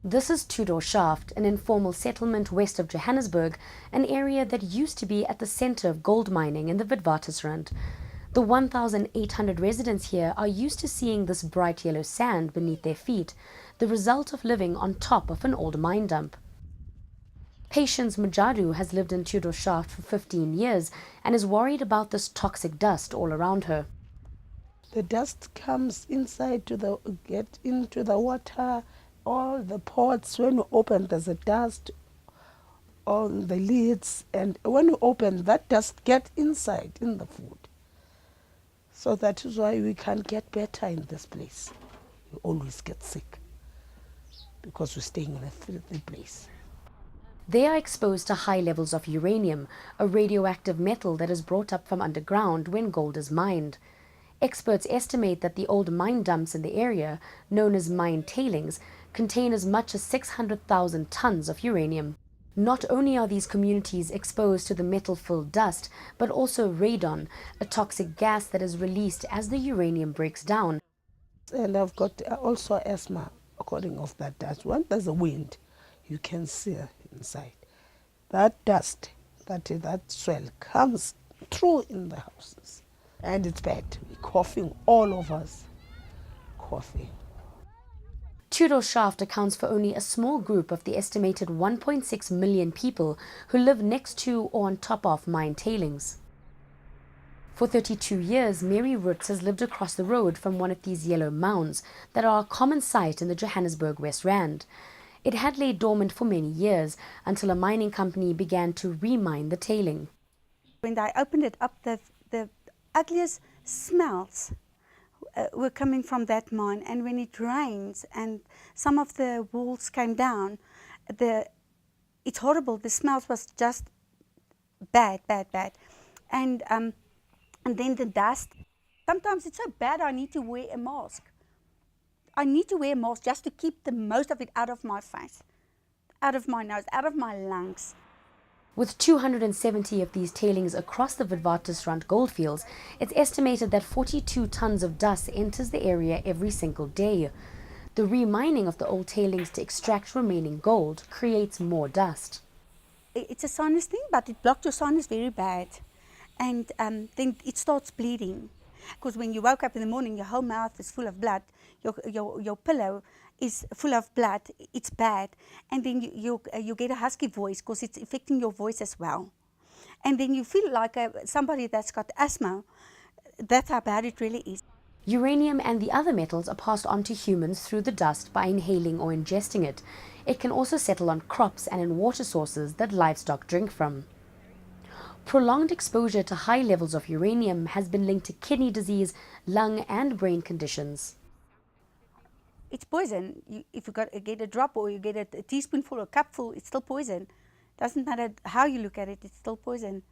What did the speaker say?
This is Tudor Shaft, an informal settlement west of Johannesburg, an area that used to be at the center of gold mining in the Witwatersrand. The 1,800 residents here are used to seeing this bright yellow sand beneath their feet, the result of living on top of an old mine dump. Patience Mujadu has lived in Tudor Shaft for 15 years and is worried about this toxic dust all around her. The dust comes inside get into the water. All the pots, when you open, there's a dust on the lids, and when you open, that dust get inside in the food. So that is why we can't get better in this place. We always get sick because we're staying in a filthy place. They are exposed to high levels of uranium, a radioactive metal that is brought up from underground when gold is mined. Experts estimate that the old mine dumps in the area, known as mine tailings, contain as much as 600,000 tons of uranium. Not only are these communities exposed to the metal-filled dust, but also radon, a toxic gas that is released as the uranium breaks down. And I've got also asthma, according of that dust. When there's a wind, you can see inside. That dust, that swell comes through in the houses. And it's bad. We're coughing, all of us coughing. Tudor Shaft accounts for only a small group of the estimated 1.6 million people who live next to or on top of mine tailings. For 32 years, Mary Roots has lived across the road from one of these yellow mounds that are a common sight in the Johannesburg West Rand. It had laid dormant for many years until a mining company began to remine the tailing. When I opened it up, the ugliest smells were coming from that mine, and when it rains and some of the walls came down, it's horrible. The smells was just bad. And then the dust. Sometimes it's so bad I need to wear a mask. I need to wear a mask just to keep the most of it out of my face, out of my nose, out of my lungs. With 270 of these tailings across the Witwatersrand goldfields, it's estimated that 42 tons of dust enters the area every single day. The remining of the old tailings to extract remaining gold creates more dust. It's a sinus thing, but it blocked your sinus very bad. And then it starts bleeding. Because when you woke up in the morning, your whole mouth is full of blood. Your pillow is full of blood. It's bad. And then you get a husky voice because it's affecting your voice as well. And then you feel like somebody that's got asthma. That's how bad it really is. Uranium and the other metals are passed on to humans through the dust by inhaling or ingesting it. It can also settle on crops and in water sources that livestock drink from. Prolonged exposure to high levels of uranium has been linked to kidney disease, lung and brain conditions. It's poison. If you get a drop or you get a teaspoonful or a cupful, it's still poison. Doesn't matter how you look at it, it's still poison.